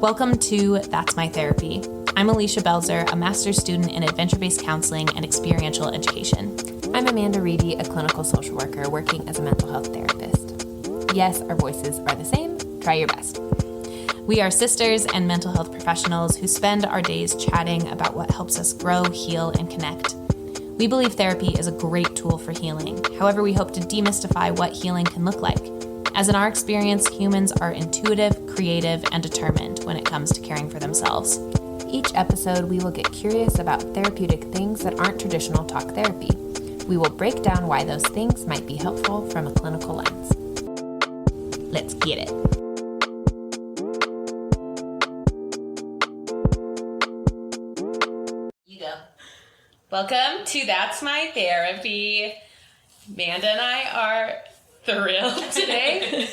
Welcome to That's My Therapy. I'm Alicia Belzer, a master's student in adventure-based counseling and experiential education. I'm Amanda Reedy, a clinical social worker working as a mental health therapist. Yes, our voices are the same. Try your best. We are sisters and mental health professionals who spend our days chatting about what helps us grow, heal, and connect. We believe therapy is a great tool for healing. However, we hope to demystify what healing can look like. As in our experience, humans are intuitive, creative, and determined when it comes to caring for themselves. Each episode, we will get curious about therapeutic things that aren't traditional talk therapy. We will break down why those things might be helpful from a clinical lens. Let's get it. You go. Welcome to That's My Therapy. Amanda and I are thrilled today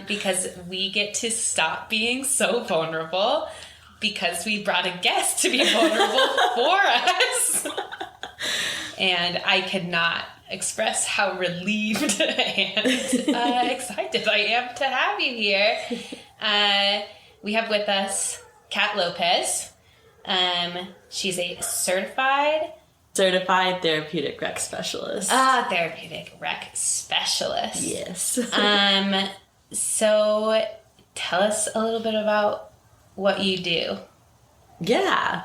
because we get to stop being so vulnerable because we brought a guest to be vulnerable for us. And I cannot express how relieved and excited I am to have you here. We have with us Kat Lopez. She's a certified therapeutic rec specialist. Therapeutic rec specialist. Yes. So tell us a little bit about what you do. Yeah.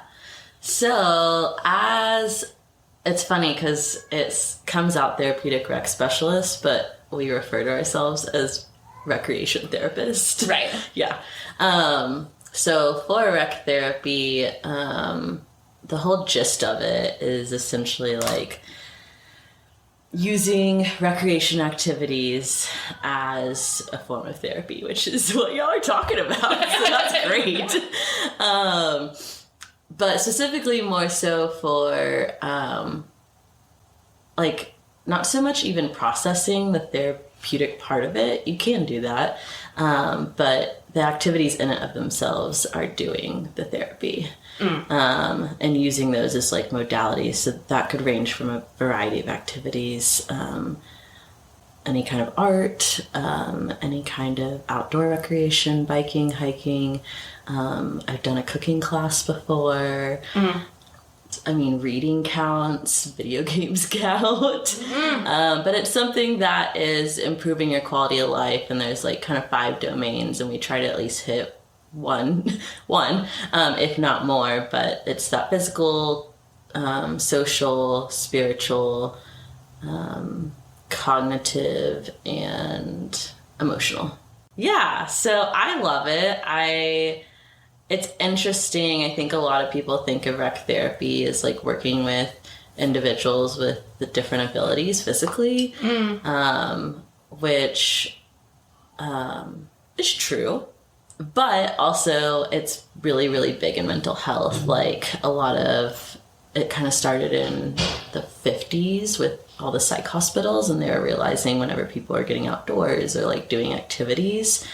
So it's funny because it comes out therapeutic rec specialist, but we refer to ourselves as recreation therapist. Right. Yeah. So for rec therapy, the whole gist of it is essentially like using recreation activities as a form of therapy, which is what y'all are talking about. So that's great. But specifically more so for like not so much even processing the therapeutic part of it. You can do that. But the activities in and of themselves are doing the therapy. And using those as like modalities. So that could range from a variety of activities, any kind of art, any kind of outdoor recreation, biking, hiking. I've done a cooking class before. I mean, reading counts, video games count. But it's something that is improving your quality of life, and there's like kind of 5 domains, and we try to at least hit one, if not more, but it's that physical, social, spiritual, cognitive, and emotional. Yeah, so I love it. It's interesting. I think a lot of people think of rec therapy as like working with individuals with the different abilities physically, which is true. But also it's really, really big in mental health. Like a lot of it kind of started in the 50s with all the psych hospitals, and they were realizing whenever people are getting outdoors or like doing activities,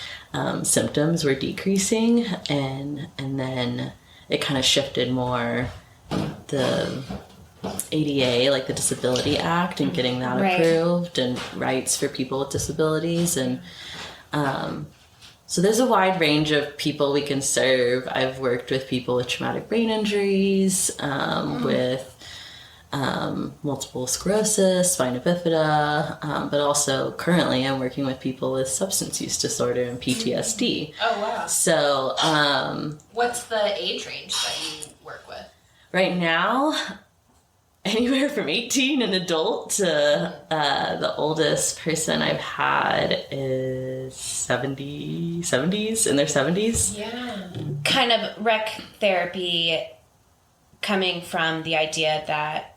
symptoms were decreasing, and then it kind of shifted more the ADA, like the Disability Act, and getting that approved, and rights for people with disabilities, and so there's a wide range of people we can serve. I've worked with people with traumatic brain injuries, with multiple sclerosis, spina bifida, but also currently I'm working with people with substance use disorder and PTSD. Oh, wow. So, what's the age range that you work with? Right now, anywhere from 18 an adult to the oldest person I've had is 70s, in their 70s. Yeah. Kind of rec therapy coming from the idea that,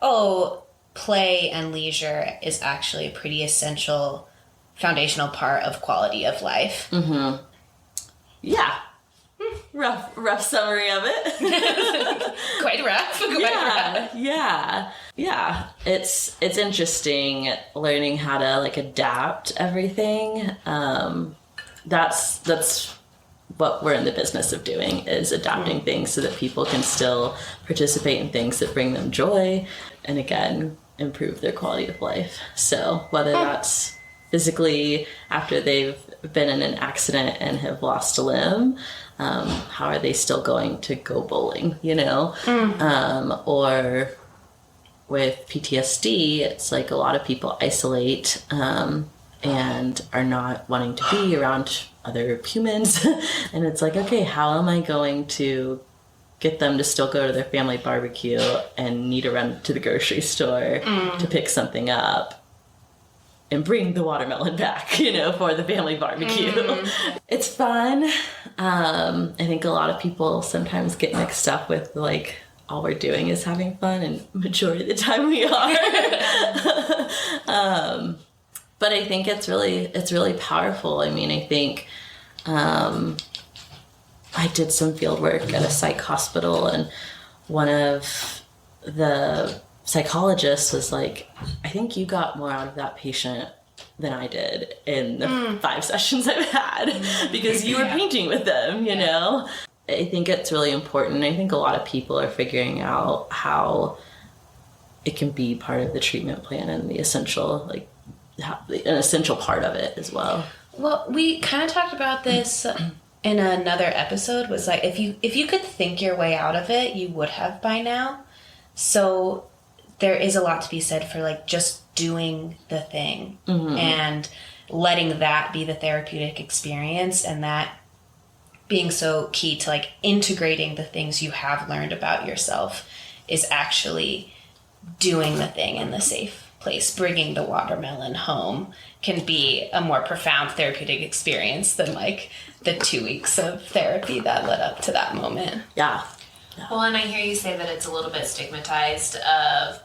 play and leisure is actually a pretty essential foundational part of quality of life. Mm-hmm. Yeah. Rough summary of it. Quite rough. Yeah. It's interesting learning how to like adapt everything. That's what we're in the business of doing, is adapting things so that people can still participate in things that bring them joy, and again, improve their quality of life. So whether that's physically after they've been in an accident and have lost a limb. How are they still going to go bowling, you know? Or with PTSD, it's like a lot of people isolate and are not wanting to be around other humans. And it's like, okay, how am I going to get them to still go to their family barbecue and need to run to the grocery store to pick something up and bring the watermelon back, you know, for the family barbecue. It's fun. I think a lot of people sometimes get mixed up with like, all we're doing is having fun, and majority of the time we are. But I think it's really powerful. I mean, I think I did some field work at a psych hospital, and one of the psychologists was like, I think you got more out of that patient than I did in the 5 sessions I've had because you were painting with them, you know? I think it's really important. I think a lot of people are figuring out how it can be part of the treatment plan and the essential, like, an essential part of it as well. Well, we kind of talked about this in another episode, was like, if you could think your way out of it, you would have by now. So there is a lot to be said for like just doing the thing and letting that be the therapeutic experience, and that being so key to like integrating the things you have learned about yourself is actually doing the thing in the safe place. Bringing the watermelon home can be a more profound therapeutic experience than like the 2 weeks of therapy that led up to that moment. Yeah. Well, and I hear you say that it's a little bit stigmatized of,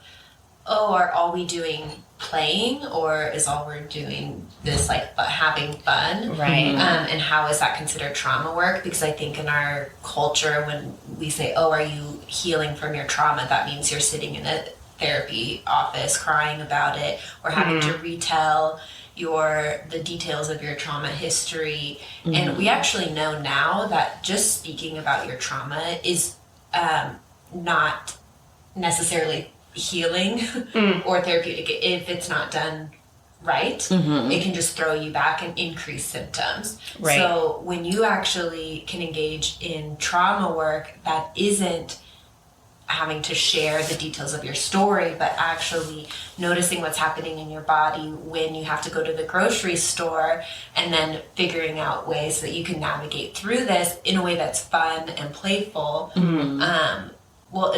oh, are all we doing playing, or is all we're doing this like having fun? Right. And how is that considered trauma work? Because I think in our culture, when we say, oh, are you healing from your trauma, that means you're sitting in a therapy office crying about it, or having to retell the details of your trauma history. And we actually know now that just speaking about your trauma is not necessarily healing or therapeutic if it's not done right. It can just throw you back and increase symptoms. Right. So when you actually can engage in trauma work that isn't having to share the details of your story, but actually noticing what's happening in your body when you have to go to the grocery store, and then figuring out ways that you can navigate through this in a way that's fun and playful. Well,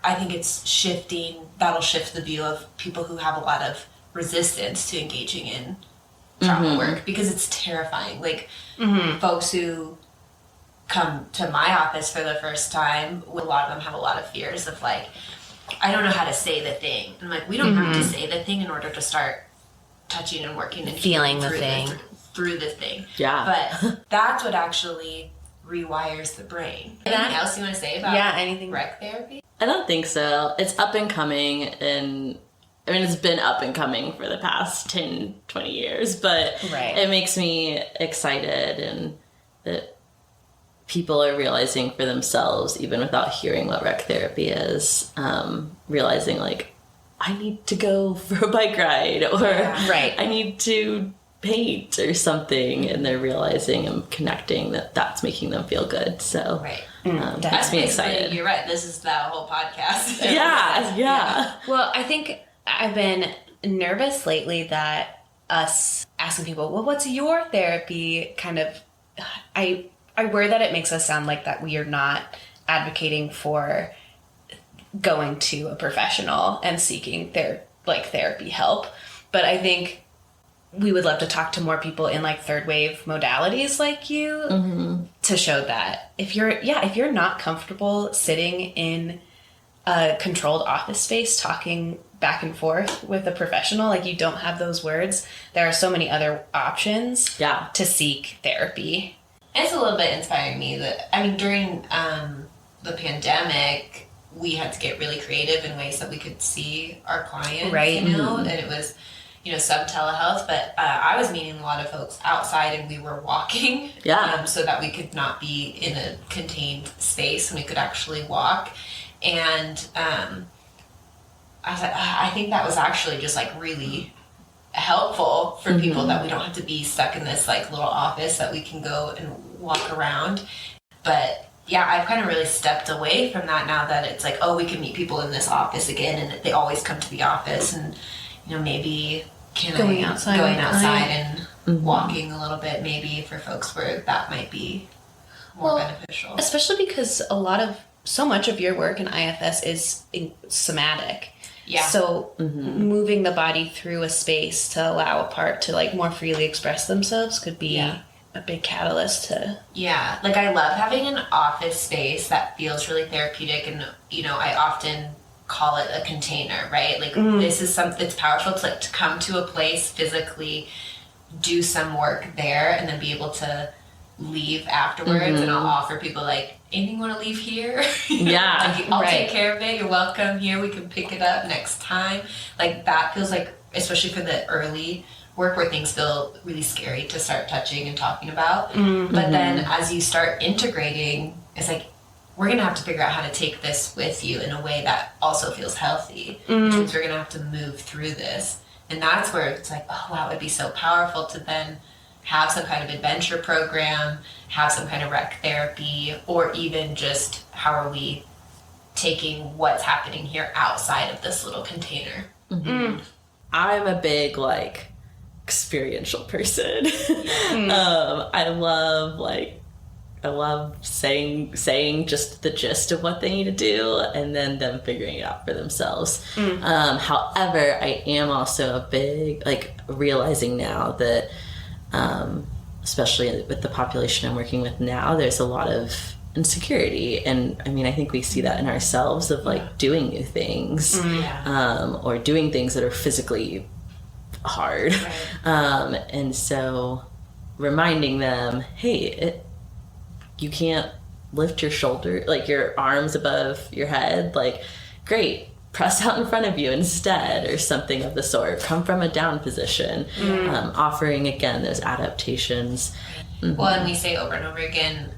I think that'll shift the view of people who have a lot of resistance to engaging in trauma work, because it's terrifying. Like, folks who come to my office for the first time, a lot of them have a lot of fears of like, I don't know how to say the thing. And I'm like, we don't have to say the thing in order to start touching and working and feeling the thing. Through the thing. Yeah. But that's what actually rewires the brain. Anything else you want to say about anything rec therapy? I don't think so. It's up and coming, and I mean, it's been up and coming for the past 10, 20 years, but it makes me excited, and that people are realizing for themselves, even without hearing what rec therapy is, realizing like, I need to go for a bike ride, or I need to paint or something, and they're realizing and connecting that that's making them feel good. So that's me excited. You're right. This is the whole podcast. Yeah. Well, I think I've been nervous lately that us asking people, well, what's your therapy, kind of, I worry that it makes us sound like that we are not advocating for going to a professional and seeking their therapy help. But I think we would love to talk to more people in like third wave modalities like you to show that if you're not comfortable sitting in a controlled office space talking back and forth with a professional, like you don't have those words, there are so many other options to seek therapy. It's a little bit inspiring me that, I mean, during the pandemic, we had to get really creative in ways that we could see our clients, you know, and it was, you know, some telehealth, but I was meeting a lot of folks outside, and we were walking so that we could not be in a contained space and we could actually walk. And I was like, I think that was actually just like really helpful for people, that we don't have to be stuck in this like little office, that we can go and walk around. But yeah, I've kind of really stepped away from that now, that it's like, oh, we can meet people in this office again, and they always come to the office, and maybe going outside and walking a little bit, maybe for folks where that might be more beneficial. Especially because so much of your work in IFS is somatic. Yeah. So moving the body through a space to allow a part to like more freely express themselves could be a big catalyst to... Yeah. Like I love having an office space that feels really therapeutic, and, I often call it a container, right? Like this is something that's powerful to like to come to a place physically, do some work there, and then be able to leave afterwards. And I'll offer people like, anything want to leave here? Yeah. Like, I'll take care of it. You're welcome here. We can pick it up next time. Like that feels like, especially for the early work where things feel really scary to start touching and talking about. But then as you start integrating, it's like, we're going to have to figure out how to take this with you in a way that also feels healthy, which means we're going to have to move through this. And that's where it's like, oh, wow, it'd be so powerful to then have some kind of adventure program, have some kind of rec therapy, or even just how are we taking what's happening here outside of this little container. I'm a big, like, experiential person. I love saying just the gist of what they need to do, and then them figuring it out for themselves. However, I am also a big, like, realizing now that, especially with the population I'm working with now, there's a lot of insecurity. And I mean, I think we see that in ourselves of like doing new things, or doing things that are physically hard. And so reminding them, hey, you can't lift your shoulder, like your arms above your head, like, great, press out in front of you instead, or something of the sort. Come from a down position. Offering, again, those adaptations. Well, and we say over and over again,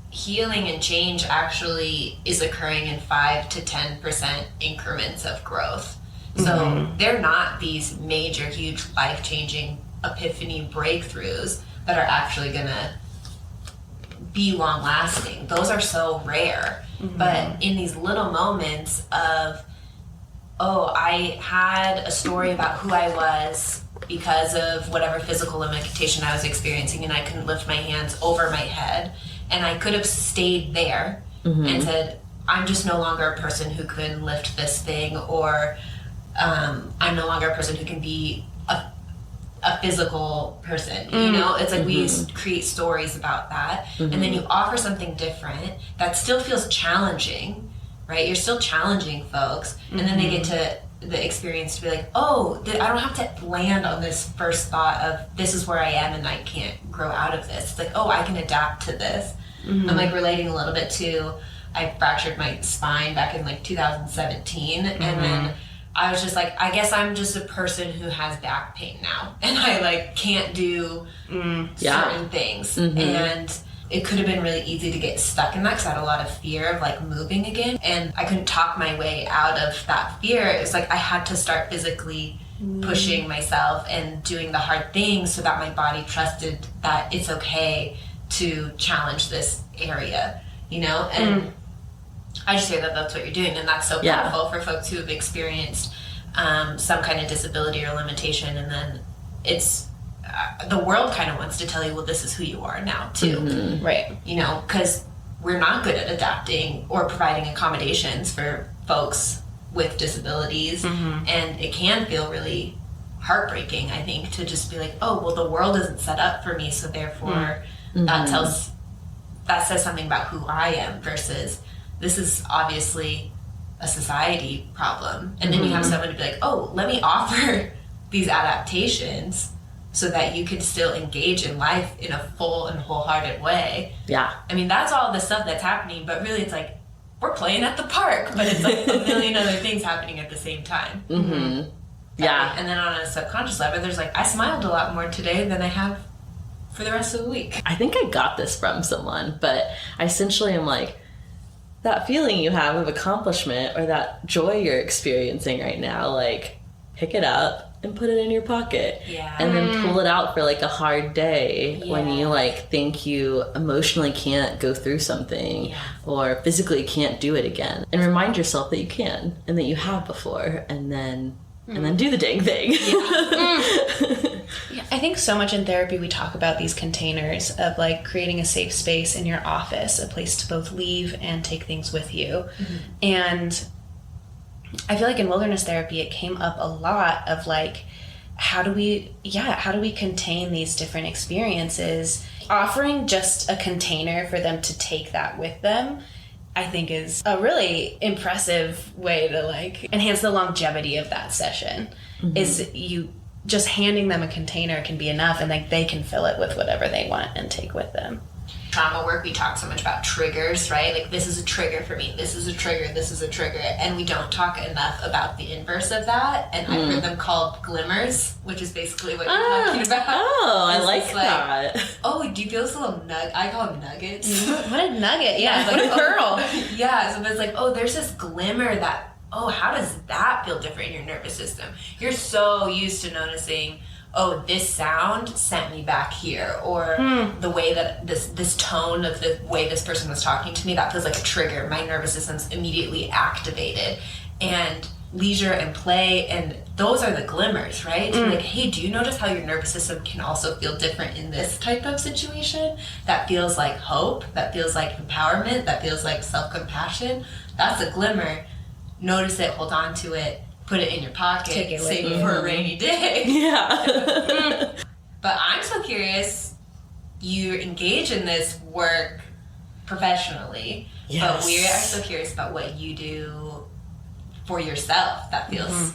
healing and change actually is occurring in 5 to 10% increments of growth. So they're not these major, huge, life-changing epiphany breakthroughs that are actually going to be long-lasting. Those are so rare. But in these little moments of, oh, I had a story about who I was because of whatever physical limitation I was experiencing, and I couldn't lift my hands over my head, and I could have stayed there and said, I'm just no longer a person who can lift this thing, or I'm no longer a person who can be a physical person. It's like we create stories about that, and then you offer something different that still feels challenging, right? You're still challenging folks, and then they get to the experience to be like, oh, I don't have to land on this first thought of this is where I am and I can't grow out of this. It's like, oh, I can adapt to this. I'm like relating a little bit to, I fractured my spine back in like 2017, and then I was just like, I guess I'm just a person who has back pain now, and I like can't do certain things. And it could have been really easy to get stuck in that, because I had a lot of fear of like moving again, and I couldn't talk my way out of that fear. It's like I had to start physically pushing myself and doing the hard things so that my body trusted that it's okay to challenge this area, and I just hear that that's what you're doing, and that's so powerful for folks who have experienced some kind of disability or limitation, and then it's the world kind of wants to tell you, well, this is who you are now too, right? Because we're not good at adapting or providing accommodations for folks with disabilities, and it can feel really heartbreaking, I think, to just be like, oh, well, the world isn't set up for me, so therefore that says something about who I am, versus this is obviously a society problem. And then you have someone to be like, oh, let me offer these adaptations so that you can still engage in life in a full and wholehearted way. Yeah. I mean, that's all the stuff that's happening, but really it's like, we're playing at the park, but it's like a million other things happening at the same time. Yeah. And then on a subconscious level, there's like, I smiled a lot more today than I have for the rest of the week. I think I got this from someone, but I essentially am like, that feeling you have of accomplishment or that joy you're experiencing right now, like, pick it up and put it in your pocket. Yeah. And then pull it out for like a hard day when you Yeah. like think you emotionally can't go through something or physically can't do it again. And remind yourself that you can and that you have before, and then do the dang thing. Yeah, I think so much in therapy we talk about these containers of like creating a safe space in your office, a place to both leave and take things with you. And I feel like in wilderness therapy it came up a lot of like, how do we contain these different experiences? Offering just a container for them to take that with them, I think is a really impressive way to like enhance the longevity of that session. Is you just handing them a container can be enough, and like they can fill it with whatever they want and take with them. Trauma work, we talk so much about triggers, right? Like, this is a trigger for me, this is a trigger, this is a trigger, and we don't talk enough about the inverse of that. And I've heard them called glimmers, which is basically what you're talking about. Oh, I It's like just that. Oh, do you feel this little I call them nuggets. What a nugget, Yeah, what like, a pearl. Yeah, so it's like, oh, there's this glimmer that, oh, how does that feel different in your nervous system? You're so used to noticing, oh, this sound sent me back here, or the way that this tone of the way this person was talking to me, that feels like a trigger. My nervous system's immediately activated. And leisure and play, and those are the glimmers, right? So like, hey, do you notice how your nervous system can also feel different in this type of situation? That feels like hope, that feels like empowerment, that feels like self-compassion. That's a glimmer. Notice it, hold on to it, put it in your pocket, Take it with save you. it for a rainy day. Yeah. But I'm so curious, you engage in this work professionally, but Yes. we are so curious about what you do for yourself that feels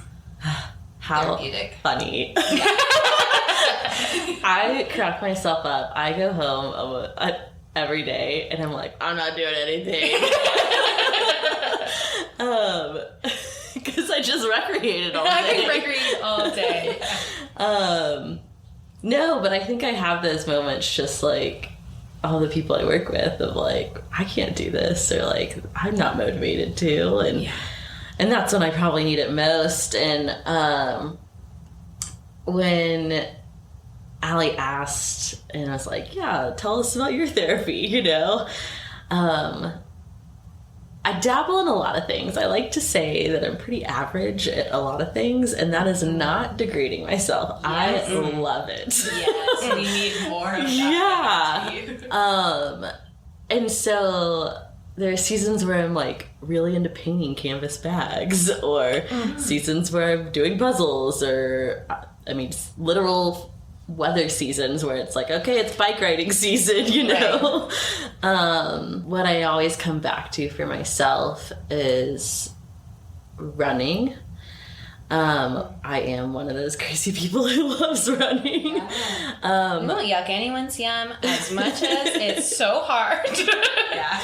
How therapeutic. funny. I crack myself up. I go home every day and I'm like, I'm not doing anything. Because I just recreated all I've day. been recreating all day. No, but I think I have those moments just like all the people I work with of like, I can't do this, or like, I'm not motivated to, and that's when I probably need it most. And when Allie asked, and I was like, yeah, tell us about your therapy, you know? I dabble in a lot of things. I like to say that I'm pretty average at a lot of things, and that is not degrading myself. Yes. I love it. Yes, we need more of that. Yeah. And so there are seasons where I'm like really into painting canvas bags, or seasons where I'm doing puzzles, or literal weather seasons where it's like, okay, it's bike riding season, you know? What I always come back to for myself is running. I am one of those crazy people who loves running. We won't yuck anyone's yum as much as it's so hard. Yeah.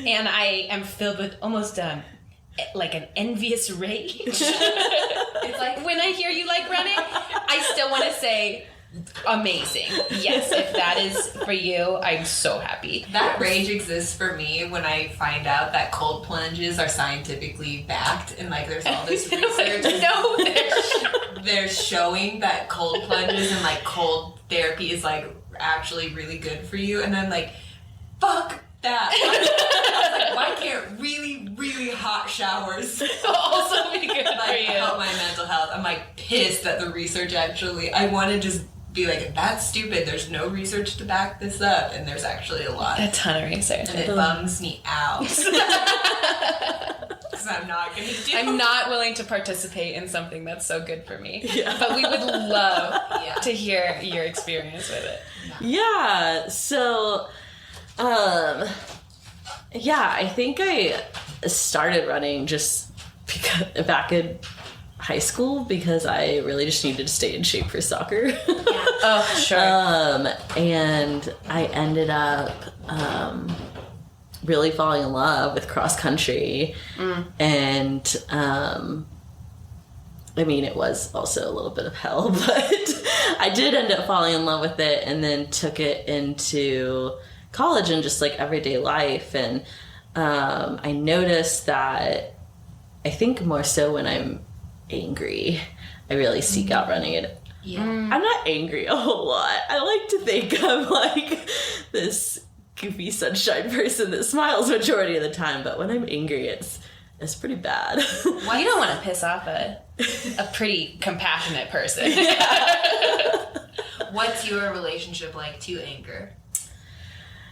And I am filled with almost like an envious rage. It's like, When I hear you like running, I still want to say, amazing. Yes, if that is for you, I'm so happy. that rage exists for me when I find out that cold plunges are scientifically backed, and like there's all this research. No, They're showing that cold plunges and like cold therapy is like actually really good for you, and I'm like, fuck that. Like, why can't really, really hot showers also be good for like you. help my mental health? I'm like pissed that the research actually, I want to just be like, that's stupid, there's no research to back this up, and there's actually a lot, A ton of research. and it bums me out because I'm not gonna do I'm not willing to participate in something that's so good for me. Yeah. But we would love Yeah. to hear your experience with it. Yeah, so, I think I started running just because, back in high school, because I really just needed to stay in shape for soccer. Oh, sure. And I ended up really falling in love with cross country. And it was also a little bit of hell, but I did end up falling in love with it, and then took it into college and just like everyday life. And I noticed that, I think more so when I'm angry, I really seek out running. And I'm not angry a whole lot. I like to think I'm like this goofy sunshine person that smiles majority of the time, but when I'm angry, it's pretty bad. Well, you don't want to piss off a pretty compassionate person. What's your relationship like to anger?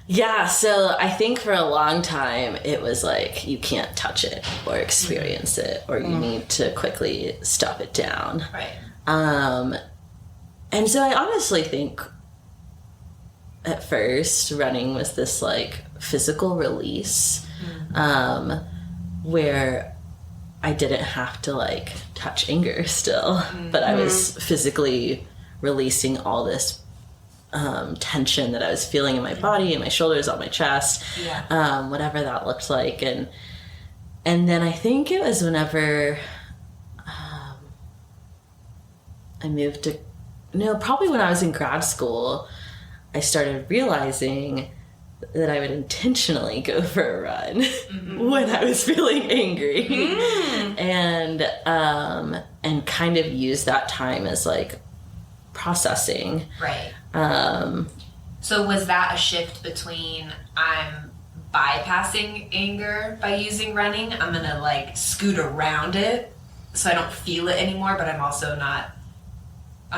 Yeah, so I think for a long time it was like you can't touch it or experience it, or you need to quickly stop it down. Right. And so I honestly think at first running was this like physical release, where I didn't have to like touch anger still, but I was physically releasing all this tension that I was feeling in my body, in my shoulders, on my chest, whatever that looked like. And then I think it was whenever I moved to, probably when I was in grad school, I started realizing that I would intentionally go for a run when I was feeling angry, and kind of use that time as like processing. Right. So was that a shift between I'm bypassing anger by using running, I'm gonna like scoot around it so I don't feel it anymore, but I'm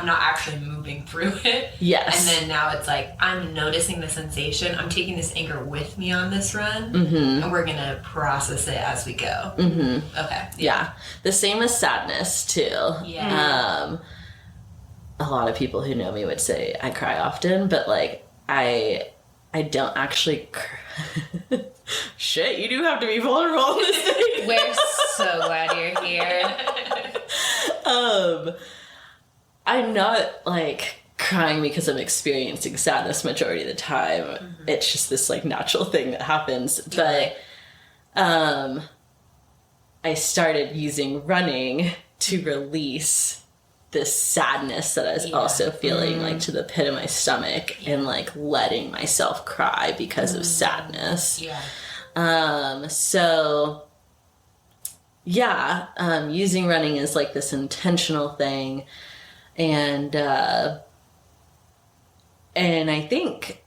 not actually moving through it. Yes. And then now it's like, I'm noticing the sensation. I'm taking this anger with me on this run. And we're going to process it as we go. Okay. Yeah. The same as sadness, too. Yeah. A lot of people who know me would say I cry often, but like, I don't actually Shit, you do have to be vulnerable on this thing. We're so glad you're here. I'm not like crying because I'm experiencing sadness majority of the time. It's just this like natural thing that happens. But I started using running to release this sadness that I was also feeling like to the pit of my stomach, and like letting myself cry because of sadness. So using running is like this intentional thing. And I think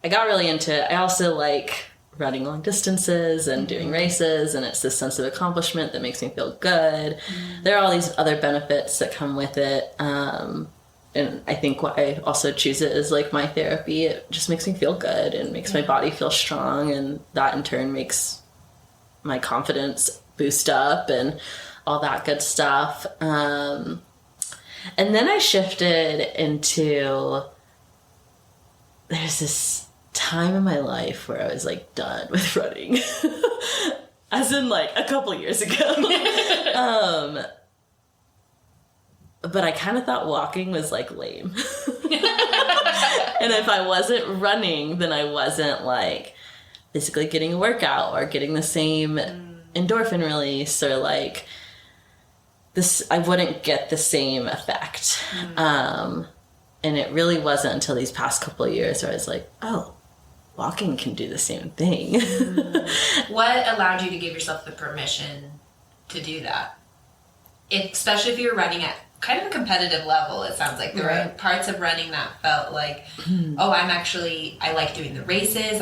I got really into it. I also like running long distances and doing races, and it's this sense of accomplishment that makes me feel good. There are all these other benefits that come with it. And I think why I also choose it as like my therapy. It just makes me feel good and makes my body feel strong, and that in turn makes my confidence boost up and all that good stuff. And then I shifted into, there's this time in my life where I was like done with running, as in like a couple years ago. But I kind of thought walking was like lame. And if I wasn't running, then I wasn't like physically getting a workout or getting the same endorphin release, or like this, I wouldn't get the same effect. And it really wasn't until these past couple of years where I was like, oh, walking can do the same thing. What allowed you to give yourself the permission to do that? Especially if you're running at kind of a competitive level, it sounds like there were parts of running that felt like, oh, I like doing the races.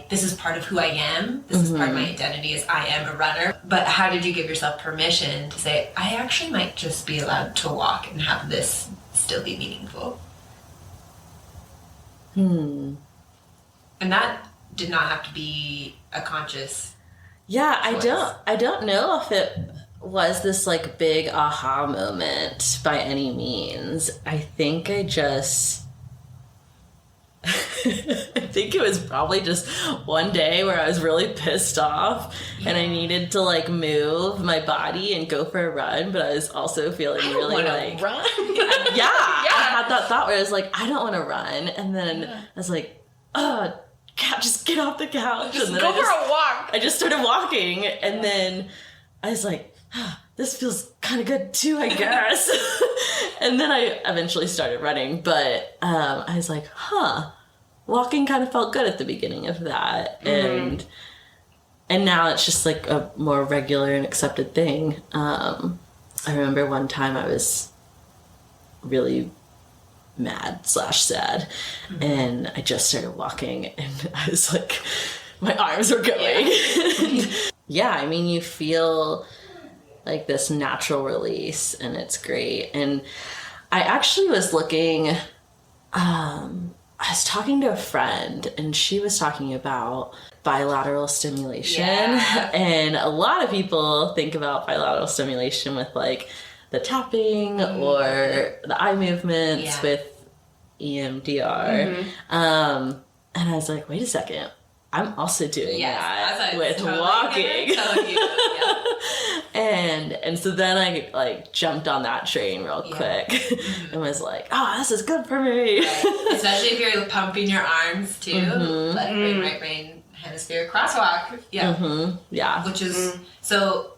This is part of who I am. This is part of my identity, is I am a runner. But how did you give yourself permission to say, I actually might just be allowed to walk and have this still be meaningful? And that did not have to be a conscious choice. I don't know if it was this like big aha moment by any means. I think I think it was probably just one day where I was really pissed off and I needed to like move my body and go for a run, but I was also feeling really like run. I had that thought where I was like, I don't want to run, and then I was like, oh, just get off the couch, and then go for a walk. I just started walking, and then I was like, this feels kind of good too, I guess. And then I eventually started running, but I was like, walking kind of felt good at the beginning of that. And now it's just like a more regular and accepted thing. I remember one time I was really mad / sad, and I just started walking, and I was like, my arms were going. Yeah, I mean, you feel like this natural release, and it's great. And I actually was looking, I was talking to a friend, and she was talking about bilateral stimulation. Yeah. And a lot of people think about bilateral stimulation with like the tapping or the eye movements with EMDR. And I was like, wait a second, I'm also doing that with totally walking. Tell you. And so then I like jumped on that train real quick and was like, oh, this is good for me. Right. Especially if you're pumping your arms too. Left brain, right brain, hemisphere, crosswalk. Yeah. Yeah. Which is, so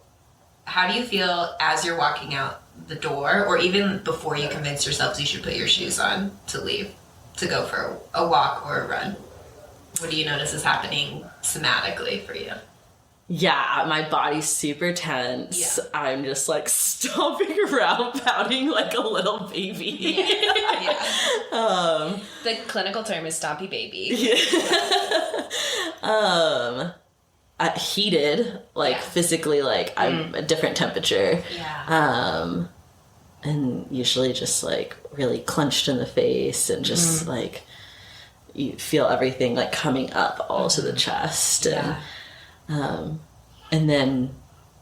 how do you feel as you're walking out the door, or even before you convince yourselves you should put your shoes on to leave, to go for a walk or a run? What do you notice is happening somatically for you? Yeah, my body's super tense. Yeah. I'm just like stomping around, pouting like a little baby. The clinical term is stompy baby. Heated, like physically, like I'm a different temperature. And usually just like really clenched in the face, and just like you feel everything like coming up all to the chest. And then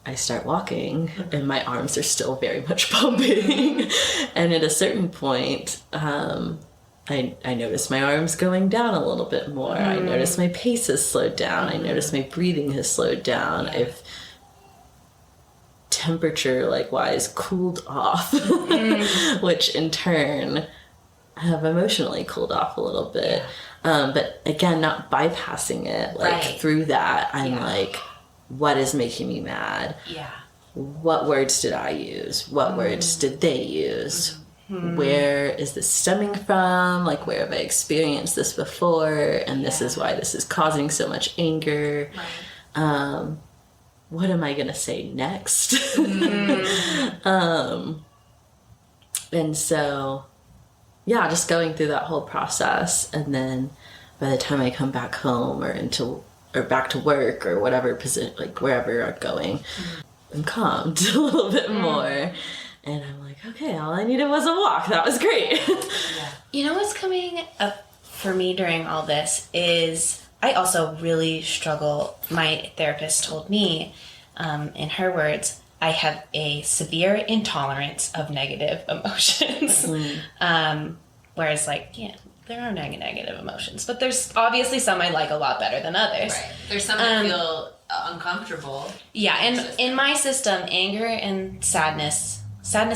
I start walking, and my arms are still very much pumping. And at a certain point, I notice my arms going down a little bit more. I notice my pace has slowed down. I notice my breathing has slowed down. I've temperature like wise cooled off, which in turn have emotionally cooled off a little bit. But again, not bypassing it. Like through that, I'm like, what is making me mad? What words did I use? What words did they use? Where is this stemming from? Like, where have I experienced this before? And this is why this is causing so much anger. What am I going to say next? And so, yeah, just going through that whole process. And then by the time I come back home or back to work or whatever position, like wherever I'm going, I'm calmed a little bit more. And I'm like, okay, all I needed was a walk. That was great. You know what's coming up for me during all this is I also really struggle. My therapist told me, in her words, I have a severe intolerance of negative emotions. Whereas, like, there are negative emotions, but there's obviously some I like a lot better than others. Right. There's some that feel uncomfortable. Yeah, and in my system, anger and sadness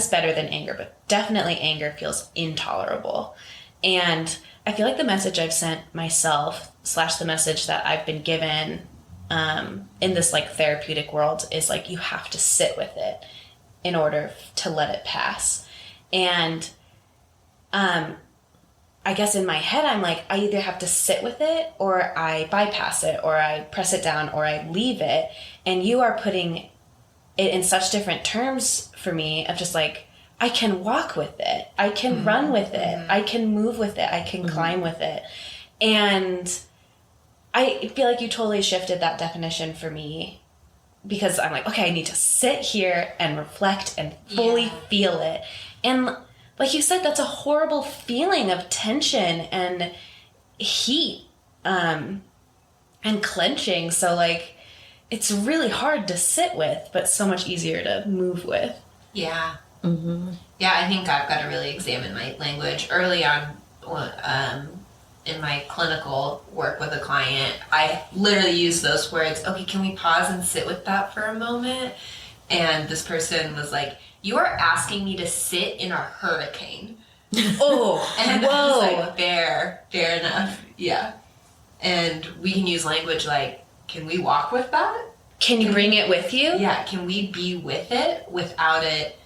better than anger, but definitely anger feels intolerable. And I feel like the message I've sent myself / the message that I've been given in this like therapeutic world is like, you have to sit with it in order to let it pass. And I guess in my head, I'm like, I either have to sit with it or I bypass it or I press it down or I leave it. And you are putting it in such different terms for me of just like, I can walk with it. I can run with it. I can move with it. I can climb with it. And I feel like you totally shifted that definition for me, because I'm like, okay, I need to sit here and reflect and fully feel it. And like you said, that's a horrible feeling of tension and heat and clenching. So like, it's really hard to sit with, but so much easier to move with. Yeah. Yeah, I think I've got to really examine my language. Early on in my clinical work with a client, I literally used those words, okay, can we pause and sit with that for a moment? And this person was like, you are asking me to sit in a hurricane. Oh, and I was like, fair enough. Yeah. And we can use language like, can we walk with that? Can you bring it with you? Yeah, can we be with it without it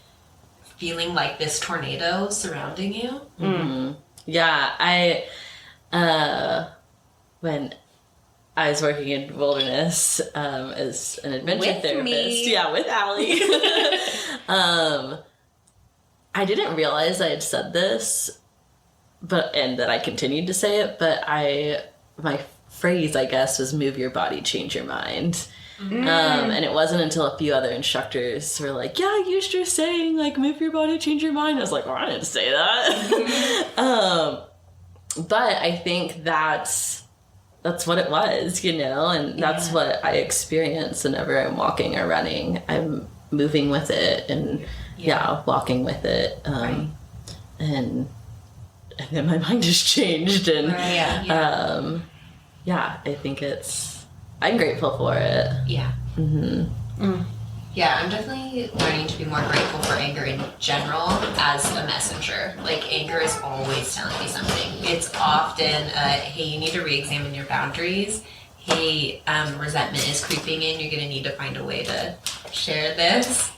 feeling like this tornado surrounding you? Yeah, when I was working in wilderness as an adventure With therapist. me. Yeah, with Allie. I didn't realize I had said this, and that I continued to say it, but my phrase, I guess, was move your body, change your mind. And it wasn't until a few other instructors were like, yeah, you used your saying, like, move your body, change your mind. I was like, well, I didn't say that. But I think that's what it was, and that's what I experience whenever I'm walking or running. I'm moving with it and walking with it. And then my mind has changed, and I think I'm grateful for it. Yeah. Yeah, I'm definitely learning to be more grateful for anger in general as a messenger. Like, anger is always telling me something. It's often, hey, you need to re-examine your boundaries. Hey, resentment is creeping in. You're going to need to find a way to share this.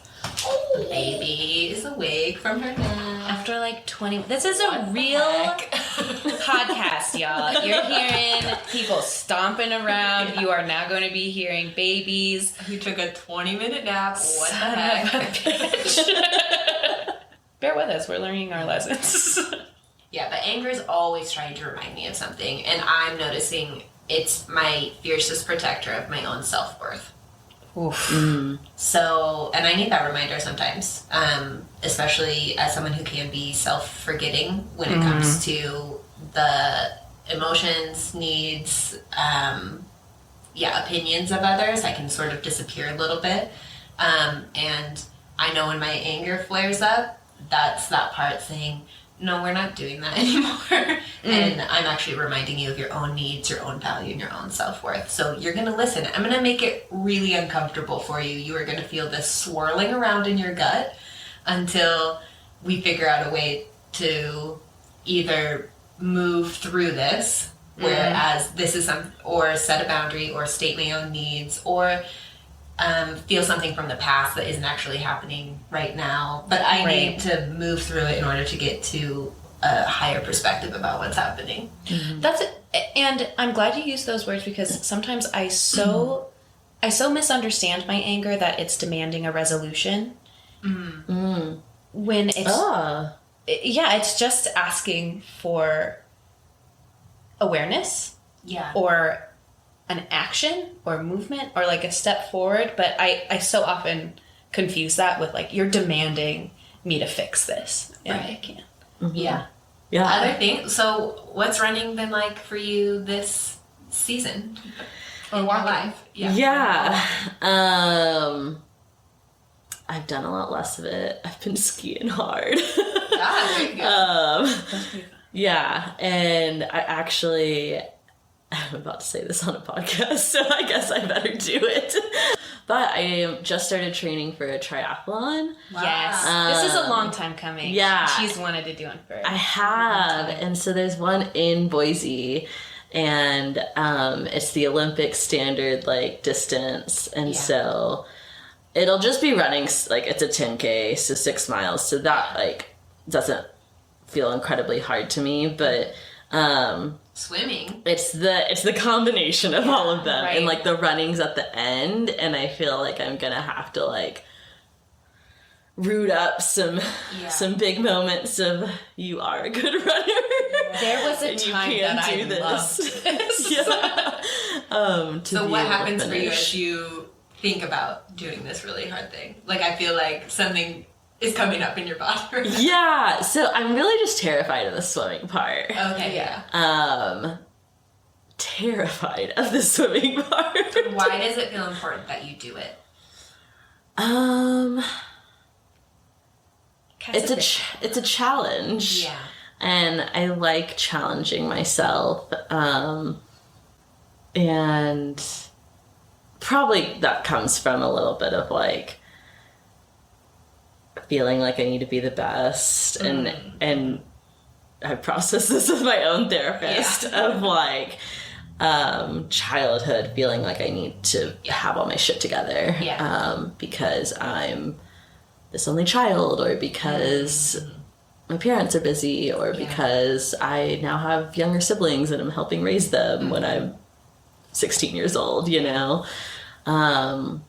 The baby is awake from her nap. After like 20... This is a real podcast, y'all. You're hearing people stomping around. You are now going to be hearing babies. Who took a 20-minute nap. What the Son heck? of a bitch. Bear with us. We're learning our lessons. Yeah, but anger is always trying to remind me of something. And I'm noticing it's my fiercest protector of my own self-worth. Oof. So, and I need that reminder sometimes, especially as someone who can be self-forgetting when it comes to the emotions, needs, opinions of others. I can sort of disappear a little bit. And I know when my anger flares up, that's that part saying, no, we're not doing that anymore. And I'm actually reminding you of your own needs, your own value, and your own self-worth. So you're going to listen. I'm going to make it really uncomfortable for you. You are going to feel this swirling around in your gut until we figure out a way to either move through this, whereas this is or set a boundary, or state my own needs, or feel something from the past that isn't actually happening right now, but I need to move through it in order to get to a higher perspective about what's happening. That's it. And I'm glad you used those words, because sometimes I so misunderstand my anger that it's demanding a resolution. When it's it's just asking for awareness, or an action or movement or like a step forward. But I so often confuse that with like, you're demanding me to fix this, and I can't. Yeah. Other things. So what's running been like for you this season or life? I've done a lot less of it. I've been skiing hard. And I'm about to say this on a podcast, so I guess I better do it. But I just started training for a triathlon. Wow. Yes. This is a long time coming. Yeah. She's wanted to do it for I have. And so there's one in Boise, and it's the Olympic standard, like, distance. And so it'll just be running, like, it's a 10K, so 6 miles. So that, like, doesn't feel incredibly hard to me, but... swimming. It's the combination of all of them, and like the running's at the end, and I feel like I'm gonna have to like root up some big moments of you are a good runner. There was a time that I loved this. So what happens for you as you think about doing this really hard thing? Like, I feel like something is coming up in your body right now. Yeah, so I'm really just terrified of the swimming part. Okay, terrified of the swimming part. Why does it feel important that you do it? It's a challenge. Yeah. And I like challenging myself. And probably that comes from a little bit of like feeling like I need to be the best, and I process this with my own therapist of like childhood feeling like I need to have all my shit together because I'm this only child, or because my parents are busy, or because I now have younger siblings and I'm helping raise them when I'm 16 years old, you know? And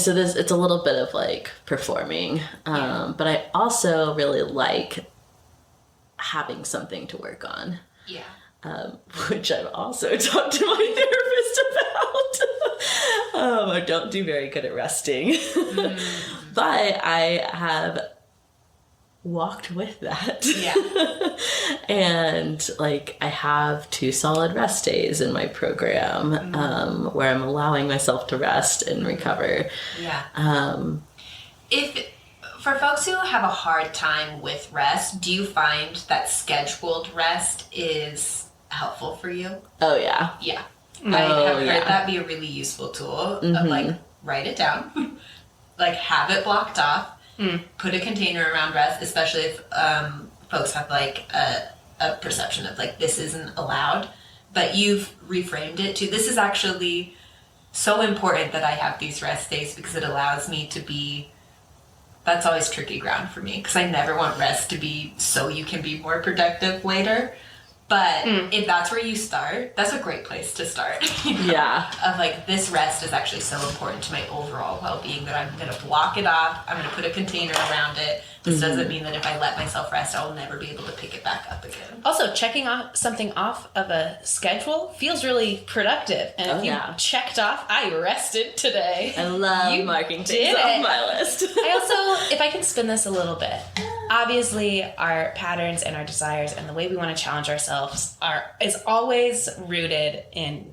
so it's a little bit of like performing. But I also really like having something to work on. Yeah. Which I've also talked to my therapist about. I don't do very good at resting. But I have walked with that. Yeah. And like I have 2 solid rest days in my program where I'm allowing myself to rest and recover. Yeah. If for folks who have a hard time with rest, do you find that scheduled rest is helpful for you? Oh yeah. Yeah. I have heard that be a really useful tool of like write it down, like have it blocked off. Put a container around rest, especially if folks have like a perception of like this isn't allowed, but you've reframed it to this is actually so important that I have these rest days because it allows me to be. That's always tricky ground for me because I never want rest to be so you can be more productive later. But if that's where you start, that's a great place to start. You know? Yeah. Of like, this rest is actually so important to my overall well-being that I'm going to block it off. I'm going to put a container around it. This doesn't mean that if I let myself rest, I'll never be able to pick it back up again. Also, checking off something off of a schedule feels really productive. And if you checked off, I rested today. I love marking things off my list. I also, if I can spin this a little bit, obviously our patterns and our desires and the way we want to challenge ourselves is always rooted in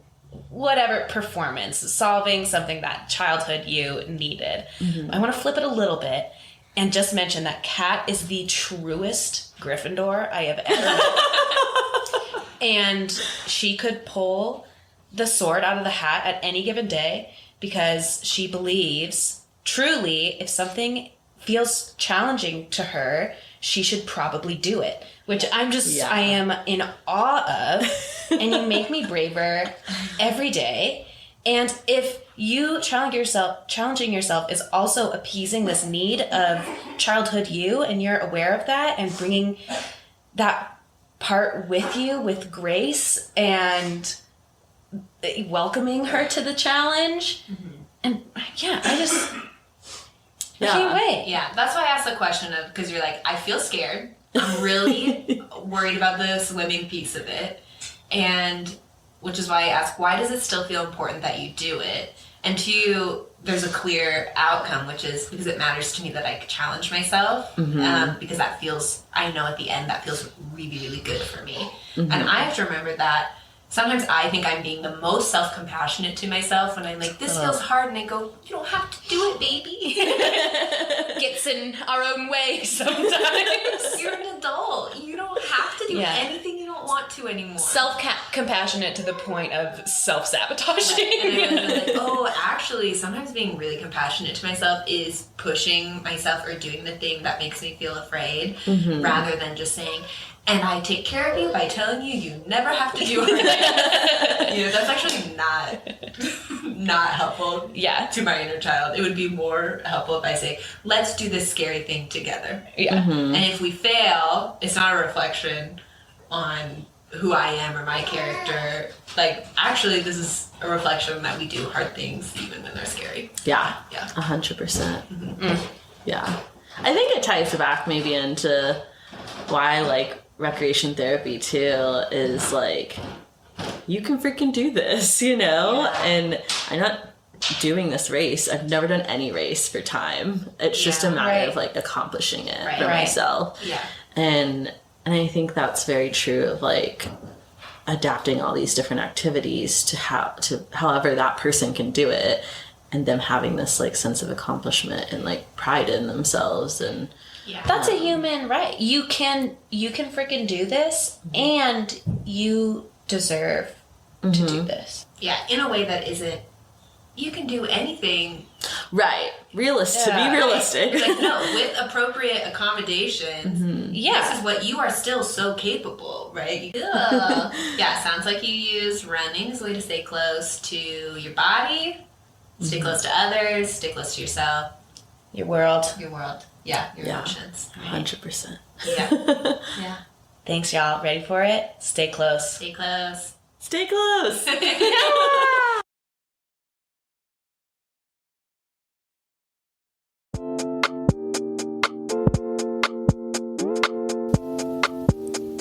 whatever performance, solving something that childhood you needed. I want to flip it a little bit and just mention that Kat is the truest Gryffindor I have ever met. And she could pull the sword out of the hat at any given day because she believes truly if something feels challenging to her, she should probably do it. Which I am in awe of. And you make me braver every day. And if you challenging yourself is also appeasing this need of childhood you, and you're aware of that and bringing that part with you with grace and welcoming her to the challenge. And I can't wait. Yeah, that's why I asked the question of, because you're like, I feel scared. I'm really worried about the swimming piece of it. And which is why I ask, why does it still feel important that you do it? And 2, there's a clear outcome, which is because it matters to me that I challenge myself. Because that feels, I know at the end, that feels really, really good for me. And I have to remember that sometimes I think I'm being the most self-compassionate to myself when I'm like, this feels hard, and I go, you don't have to do it, baby. Gets in our own way sometimes. You're an adult. You don't have to do anything you don't want to anymore. Self-compassionate to the point of self-sabotaging. Right. And I'm like, oh, actually, sometimes being really compassionate to myself is pushing myself or doing the thing that makes me feel afraid, rather than just saying, and I take care of you by telling you never have to do it. That's actually not helpful to my inner child. It would be more helpful if I say, let's do this scary thing together. And if we fail, it's not a reflection on who I am or my character. Like, actually, this is a reflection that we do hard things even when they're scary. Yeah. 100%. Yeah. I think it ties back maybe into why, like, recreation therapy too is like, you can freaking do this, you know? And I'm not doing this race. I've never done any race for time. It's just a matter of like accomplishing it for myself. And I think that's very true of like adapting all these different activities to however that person can do it, and them having this like sense of accomplishment and like pride in themselves. And that's a human right. You can freaking do this, and you deserve to do this. Yeah, in a way that isn't, you can do anything. Right. To be realistic. Like, no, with appropriate accommodations, this is what you are still so capable, right? Sounds like you use running as a way to stay close to your body, stay close to others, stay close to yourself. Your world. Yeah, your emotions. 100%. Yeah. Thanks, y'all. Ready for it? Stay close. Stay close. Stay close.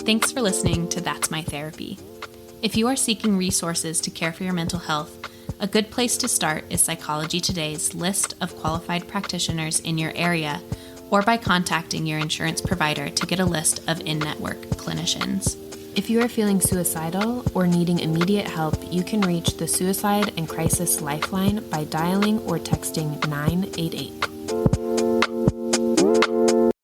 Thanks for listening to That's My Therapy. If you are seeking resources to care for your mental health, a good place to start is Psychology Today's list of qualified practitioners in your area, or by contacting your insurance provider to get a list of in-network clinicians. If you are feeling suicidal or needing immediate help, you can reach the Suicide and Crisis Lifeline by dialing or texting 988.